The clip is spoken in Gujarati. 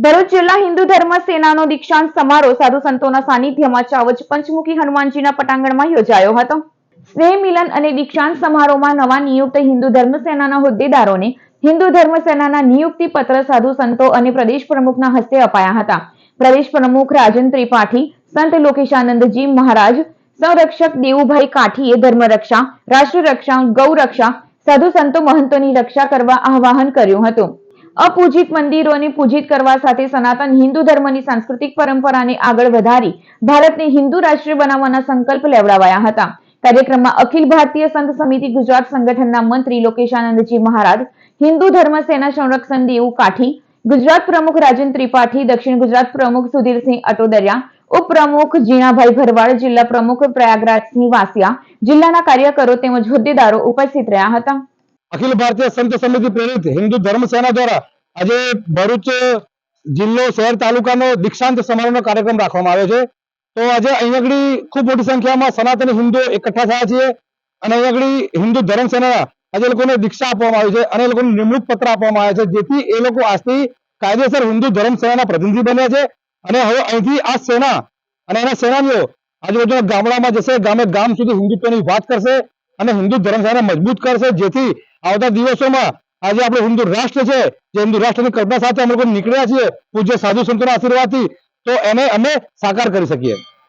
ભરૂચ જિલ્લા હિન્દુ ધર્મ સેનાનો દીક્ષાંત સમારોહ સાધુ સંતોના સાનિધ્યમાં ચાવજ પંચમુખી હનુમાનજીના પટાંગણમાં યોજાયો હતો। સ્નેહ મિલન અને દીક્ષાંત સમારોહમાં નવા નિયુક્ત હિન્દુ ધર્મ સેનાના હોદ્દેદારોને હિન્દુ ધર્મ સેનાના નિયુક્તિ પત્ર સાધુ સંતો અને પ્રદેશ પ્રમુખના હસ્તે અપાયા હતા। પ્રદેશ પ્રમુખ રાજન ત્રિપાઠી, સંત લોકેશાનંદજી મહારાજ, સંરક્ષક દેવુભાઈ કાઠીએ ધર્મરક્ષા, રાષ્ટ્રરક્ષા, ગૌરક્ષા, સાધુ સંતો મહંતોની રક્ષા કરવા આહ્વાન કર્યું હતું। અપૂજિત મંદિરોને પૂજિત કરવા સાથે સનાતન હિન્દુ ધર્મની સાંસ્કૃતિક પરંપરાને આગળ વધારી ભારતને હિન્દુ રાષ્ટ્ર બનાવવાના સંકલ્પ લેવડાવાયા હતા। કાર્યક્રમમાં અખિલ ભારતીય સંત સમિતિ ગુજરાત સંગઠનના મંત્રી લોકેશાનંદજી મહારાજ, હિન્દુ ધર્મ સેના સંરક્ષણ દેવું કાઠી, ગુજરાત પ્રમુખ રાજન ત્રિપાઠી, દક્ષિણ ગુજરાત પ્રમુખ સુધીરસિંહ અટોદરિયા, ઉપપ્રમુખ જીણાભાઈ ભરવાડ, જિલ્લા પ્રમુખ પ્રયાગરાજસિંહ વાસિયા, જિલ્લાના કાર્યકરો તેમજ હોદ્દેદારો ઉપસ્થિત રહ્યા હતા। अखिल भारतीय संत समिति प्रेरित हिंदू धर्म सेना द्वारा आज भरूच जिल्लो शहर तालुकानो दीक्षांत समारोहનો કાર્યક્રમ રાખવામાં આવ્યો છે। તો આજે અહીં આગળ ખૂબ મોટી સંખ્યામાં સનાતની હિન્દુ એકઠા થયા છે અને અહીં આગળ હિન્દુ ધર્મ સેના આજે લોકોને દીક્ષા આપવામાં આવી છે અને એ લોકોને નિમણૂક પત્ર આપવામાં આવ્યા છે, જેથી એ લોકો આજથી કાયદેસર હિન્દુ ધર્મ સેનાના પ્રતિનિધિ બન્યા છે અને હવે અહીંથી આ સેના અને એના સેનાનીઓ આજુબાજુના ગામડામાં જશે, ગામે ગામ સુધી હિન્દુત્વની વાત કરશે અને હિન્દુ ધર્મ સેના મજબૂત કરશે, જેથી આવતા દિવસોમાં આજે આપણે હિન્દુ રાષ્ટ્ર છે, જે હિન્દુ રાષ્ટ્રની કલ્પના સાથે અમે લોકો નીકળ્યા છીએ પૂજ્ય સાધુ સંતોના આશીર્વાદથી, તો એને અમે સાકાર કરી શકીએ।